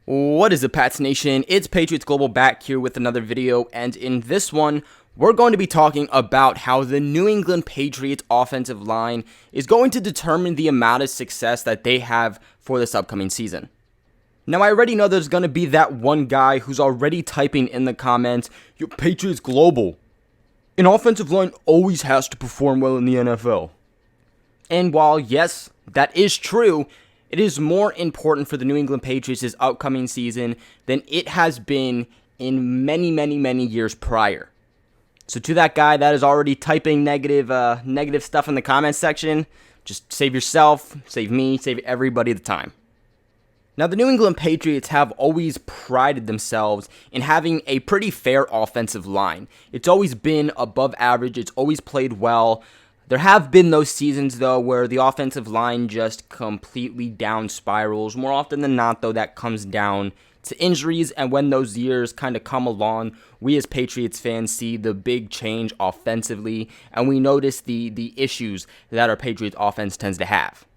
What is it, Pats Nation? It's Patriots Global back here with another video, and in this one, we're going to be talking about how the New England Patriots offensive line is going to determine the amount of success that they have for this upcoming season. Now, I already know there's going to be that one guy who's already typing in the comments, "Your Patriots Global. An offensive line always has to perform well in the NFL." And while, yes, that is true, it is more important for the New England Patriots this upcoming season than it has been in many years prior. So to that guy that is already typing negative stuff in the comments section, just save yourself, save me, save everybody the time. Now, the New England Patriots have always prided themselves in having a pretty fair offensive line. It's always been above average. It's always played well. There have been those seasons, though, where the offensive line just completely down spirals. More often than not, though, that comes down to injuries, and when those years kind of come along, we as Patriots fans see the big change offensively, and we notice the issues that our Patriots offense tends to have.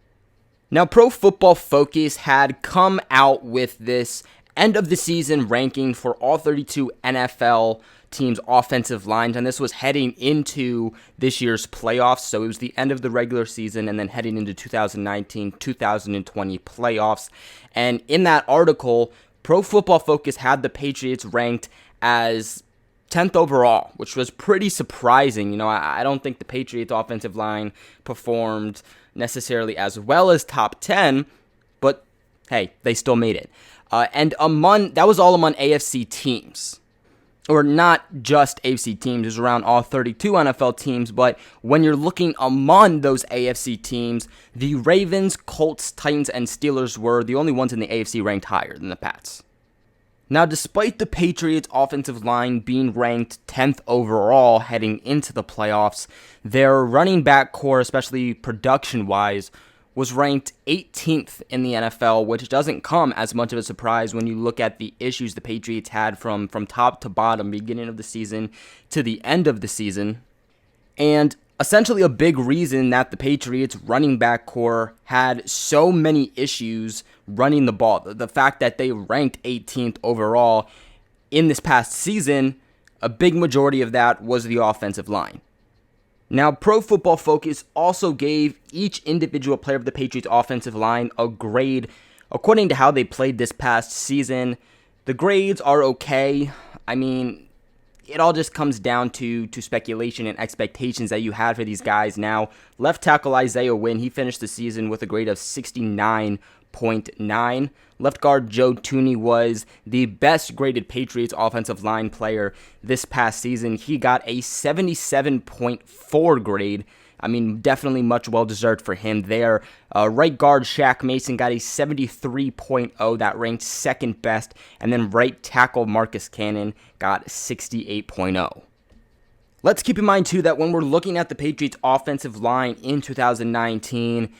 Now, Pro Football Focus had come out with this end-of-the-season ranking for all 32 NFL teams' offensive lines, and this was heading into this year's playoffs. So it was the end of the regular season and then heading into 2019-2020 playoffs. And in that article, Pro Football Focus had the Patriots ranked as 10th overall, which was pretty surprising. You know, I don't think the Patriots offensive line performed necessarily as well as top 10, but hey, they still made it. And that was all among AFC teams. Or not just AFC teams, it was around all 32 NFL teams, but when you're looking among those AFC teams, the Ravens, Colts, Titans, and Steelers were the only ones in the AFC ranked higher than the Pats. Now, despite the Patriots offensive line being ranked 10th overall heading into the playoffs, their running back core, especially production-wise, was ranked 18th in the NFL, which doesn't come as much of a surprise when you look at the issues the Patriots had from top to bottom, beginning of the season to the end of the season. And essentially a big reason that the Patriots running back core had so many issues running the ball, the fact that they ranked 18th overall in this past season, a big majority of that was the offensive line. Now, Pro Football Focus also gave each individual player of the Patriots offensive line a grade according to how they played this past season. The grades are okay. I mean, it all just comes down to speculation and expectations that you had for these guys. Now, left tackle Isaiah Wynn, he finished the season with a grade of 69.9. Left guard Joe Thuney was the best graded Patriots offensive line player this past season. He got a 77.4 grade. I mean, definitely much well-deserved for him there. Right guard Shaq Mason got a 73.0. That ranked second best. And then right tackle Marcus Cannon got 68.0. Let's keep in mind, too, that when we're looking at the Patriots offensive line in 2019,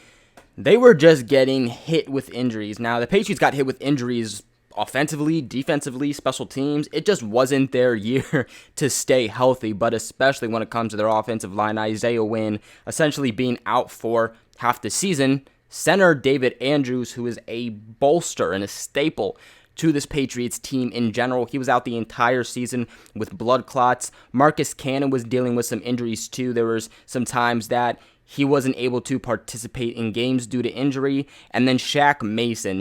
they were just getting hit with injuries. Now, the Patriots got hit with injuries offensively, defensively, special teams. It just wasn't their year to stay healthy, but especially when it comes to their offensive line. Isaiah Wynn essentially being out for half the season. Center David Andrews, who is a bolster and a staple to this Patriots team in general, he was out the entire season with blood clots. Marcus Cannon was dealing with some injuries too. There was some times that he wasn't able to participate in games due to injury. And then Shaq Mason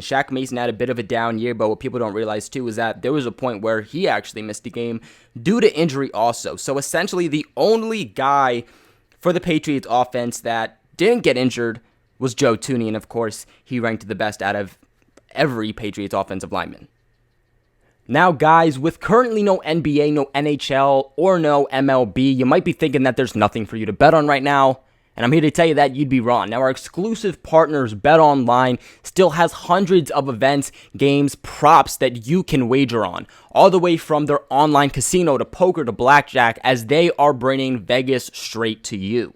had a bit of a down year, but what people don't realize too is that there was a point where he actually missed a game due to injury also. So essentially the only guy for the Patriots offense that didn't get injured was Joe Thuney, and of course he ranked the best out of every Patriots offensive lineman. Now, guys, with currently no NBA, no NHL, or no MLB, you might be thinking that there's nothing for you to bet on right now. And I'm here to tell you that you'd be wrong. Now, our exclusive partners, BetOnline, still has hundreds of events, games, props that you can wager on, all the way from their online casino to poker to blackjack, as they are bringing Vegas straight to you.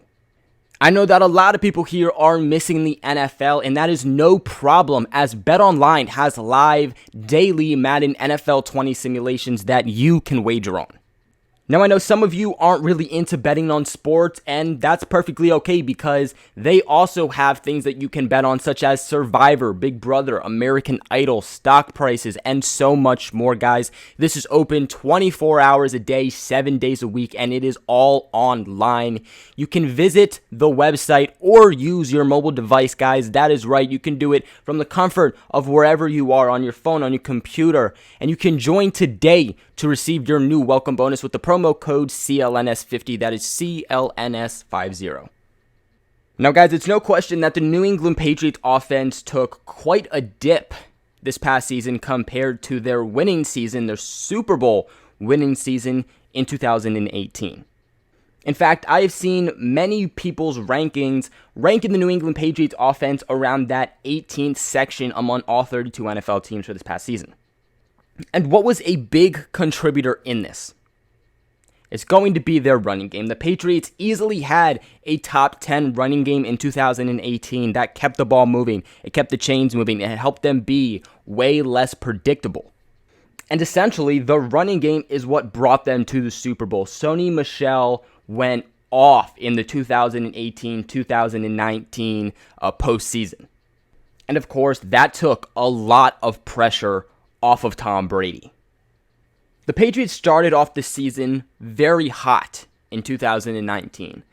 I know that a lot of people here are missing the NFL, and that is no problem, as BetOnline has live daily Madden NFL 20 simulations that you can wager on. Now, I know some of you aren't really into betting on sports, and that's perfectly okay because they also have things that you can bet on, such as Survivor, Big Brother, American Idol, stock prices, and so much more, guys. This is open 24 hours a day, 7 days a week, and it is all online. You can visit the website or use your mobile device, guys. That is right. You can do it from the comfort of wherever you are, on your phone, on your computer, and you can join today to receive your new welcome bonus with the promo code CLNS50. That is CLNS50. Now, guys, it's no question that the New England Patriots offense took quite a dip this past season compared to their winning season, their Super Bowl winning season in 2018. In fact, I have seen many people's rankings ranking the New England Patriots offense around that 18th section among all 32 NFL teams for this past season. And what was a big contributor in this? It's going to be their running game. The Patriots easily had a top 10 running game in 2018 that kept the ball moving. It kept the chains moving. It helped them be way less predictable. And essentially, the running game is what brought them to the Super Bowl. Sony Michel went off in the 2018-2019 postseason. And of course, that took a lot of pressure off of Tom Brady. The Patriots started off the season very hot in 2019.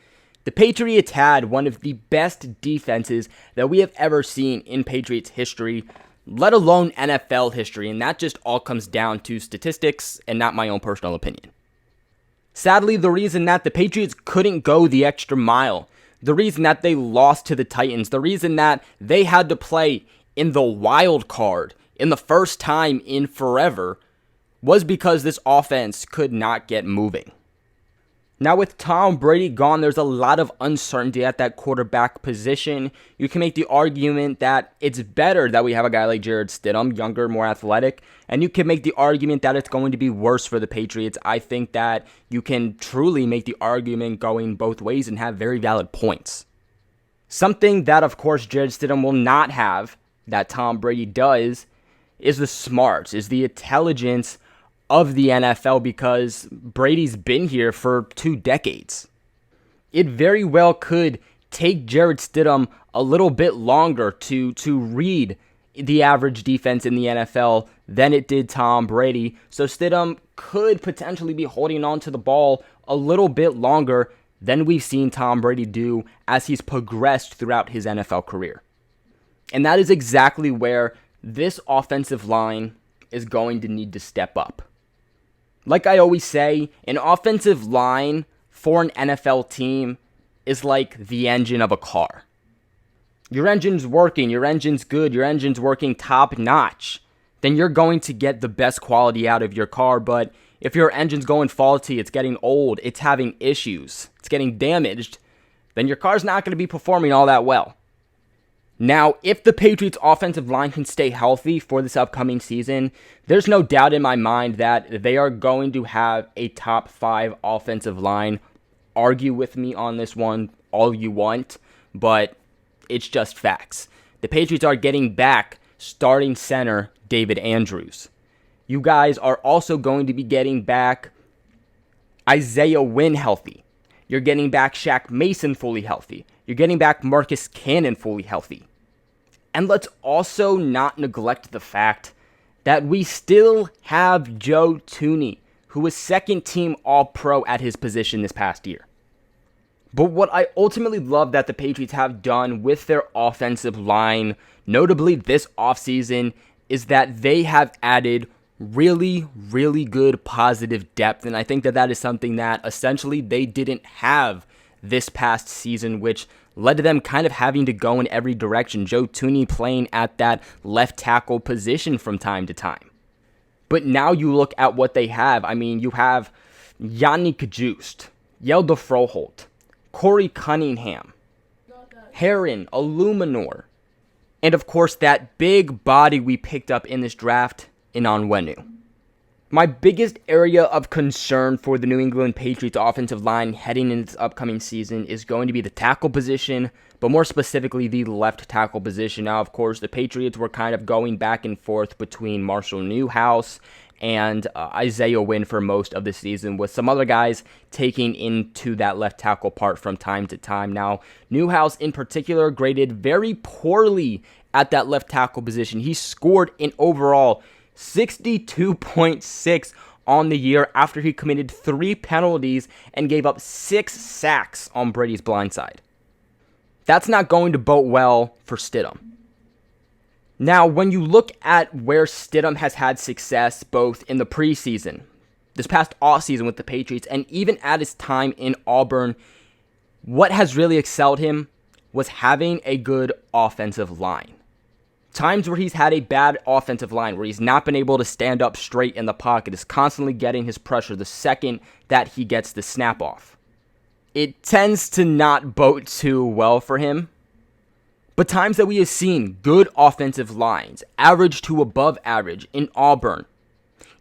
The Patriots had one of the best defenses that we have ever seen in Patriots history, let alone NFL history, and that just all comes down to statistics and not my own personal opinion. Sadly, the reason that the Patriots couldn't go the extra mile, the reason that they lost to the Titans, the reason that they had to play in the wild card in the first time in forever was because this offense could not get moving. Now, with Tom Brady gone, there's a lot of uncertainty at that quarterback position. You can make the argument that it's better that we have a guy like Jarrett Stidham, younger, more athletic, and you can make the argument that it's going to be worse for the Patriots. I think that you can truly make the argument going both ways and have very valid points. Something that, of course, Jarrett Stidham will not have, that Tom Brady does, is the smarts, is the intelligence of the NFL, because Brady's been here for 2 decades. It very well could take Jarrett Stidham a little bit longer to read the average defense in the NFL than it did Tom Brady. So Stidham could potentially be holding on to the ball a little bit longer than we've seen Tom Brady do as he's progressed throughout his NFL career. And that is exactly where this offensive line is going to need to step up. Like I always say, an offensive line for an NFL team is like the engine of a car. Your engine's working, your engine's good, your engine's working top notch, then you're going to get the best quality out of your car. But if your engine's going faulty, it's getting old, it's having issues, it's getting damaged, then your car's not going to be performing all that well. Now, if the Patriots offensive line can stay healthy for this upcoming season, there's no doubt in my mind that they are going to have a top 5 offensive line. Argue with me on this one all you want, but it's just facts. The Patriots are getting back starting center David Andrews. You guys are also going to be getting back Isaiah Wynn healthy. You're getting back Shaq Mason fully healthy. You're getting back Marcus Cannon fully healthy. And let's also not neglect the fact that we still have Joe Thuney, who was second team All-Pro at his position this past year. But what I ultimately love that the Patriots have done with their offensive line, notably this offseason, is that they have added really, really good positive depth. And I think that is something that essentially they didn't have this past season, which led to them kind of having to go in every direction. Joe Thuney playing at that left tackle position from time to time. But now you look at what they have. I mean, you have Yannick Just, Yelda Froholt, Corey Cunningham, Heron, Illuminor, and of course that big body we picked up in this draft in Onwenu. My biggest area of concern for the New England Patriots offensive line heading into this upcoming season is going to be the tackle position, but more specifically the left tackle position. Now, of course, the Patriots were kind of going back and forth between Marshall Newhouse and Isaiah Wynn for most of the season, with some other guys taking into that left tackle part from time to time. Now, Newhouse in particular graded very poorly at that left tackle position. He scored an overall 62.6 on the year after he committed 3 penalties and gave up 6 sacks on Brady's blindside. That's not going to bode well for Stidham. Now, when you look at where Stidham has had success both in the preseason, this past offseason with the Patriots, and even at his time in Auburn, what has really excelled him was having a good offensive line. Times where he's had a bad offensive line, where he's not been able to stand up straight in the pocket, is constantly getting his pressure the second that he gets the snap off. It tends to not bode too well for him. But times that we have seen good offensive lines, average to above average in Auburn,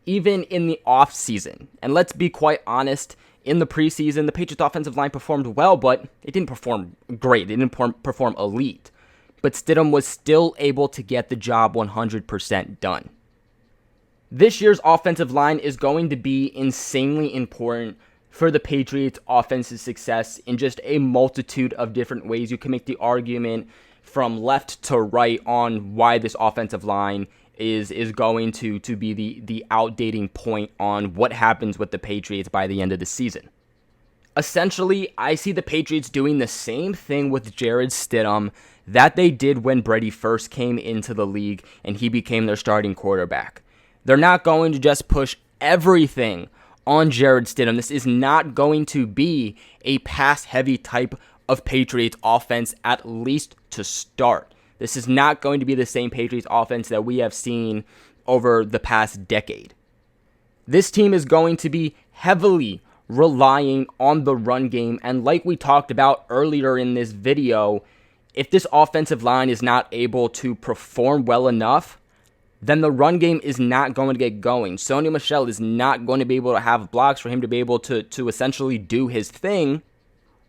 even in the offseason, and let's be quite honest, in the preseason, the Patriots offensive line performed well, but it didn't perform great. It didn't perform elite. But Stidham was still able to get the job 100% done. This year's offensive line is going to be insanely important for the Patriots' offensive success in just a multitude of different ways. You can make the argument from left to right on why this offensive line is going to be the outdating point on what happens with the Patriots by the end of the season. Essentially, I see the Patriots doing the same thing with Jarrett Stidham that they did when Brady first came into the league and he became their starting quarterback. They're not going to just push everything on Jarrett Stidham. This is not going to be a pass-heavy type of Patriots offense, at least to start. This is not going to be the same Patriots offense that we have seen over the past decade. This team is going to be heavily relying on the run game, and like we talked about earlier in this video, if this offensive line is not able to perform well enough, then the run game is not going to get going. Sony Michel is not going to be able to have blocks for him to be able to essentially do his thing,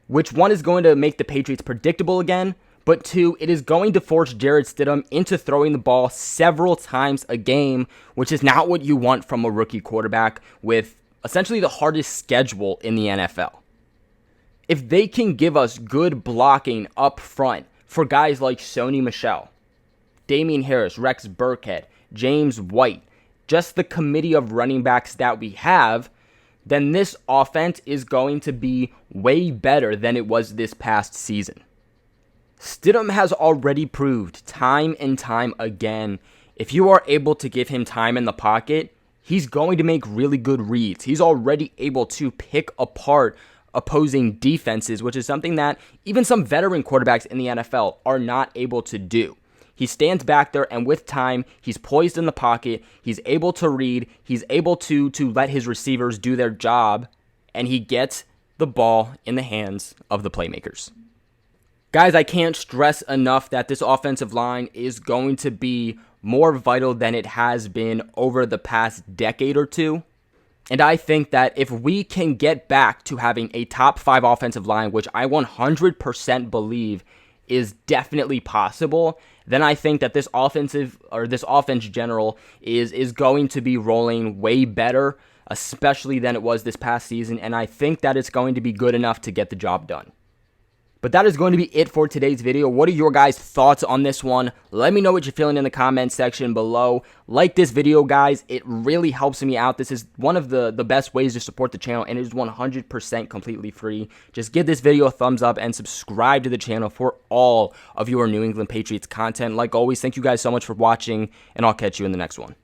which one is going to make the Patriots predictable again, but two, it is going to force Jarrett Stidham into throwing the ball several times a game, which is not what you want from a rookie quarterback with essentially the hardest schedule in the NFL. If they can give us good blocking up front for guys like Sony Michel, Damian Harris, Rex Burkhead, James White, just the committee of running backs that we have, then this offense is going to be way better than it was this past season. Stidham has already proved time and time again, if you are able to give him time in the pocket, he's going to make really good reads. He's already able to pick apart opposing defenses, which is something that even some veteran quarterbacks in the NFL are not able to do. He stands back there, and with time, he's poised in the pocket, he's able to read, he's able to let his receivers do their job, and he gets the ball in the hands of the playmakers. Guys, I can't stress enough that this offensive line is going to be more vital than it has been over the past decade or two. And I think that if we can get back to having a top 5 offensive line, which I 100% believe is definitely possible, then I think that this offense general is going to be rolling way better, especially than it was this past season. And I think that it's going to be good enough to get the job done. But that is going to be it for today's video. What are your guys' thoughts on this one? Let me know what you're feeling in the comment section below. Like this video, guys. It really helps me out. This is one of the best ways to support the channel, and it is 100% completely free. Just give this video a thumbs up and subscribe to the channel for all of your New England Patriots content. Like always, thank you guys so much for watching, and I'll catch you in the next one.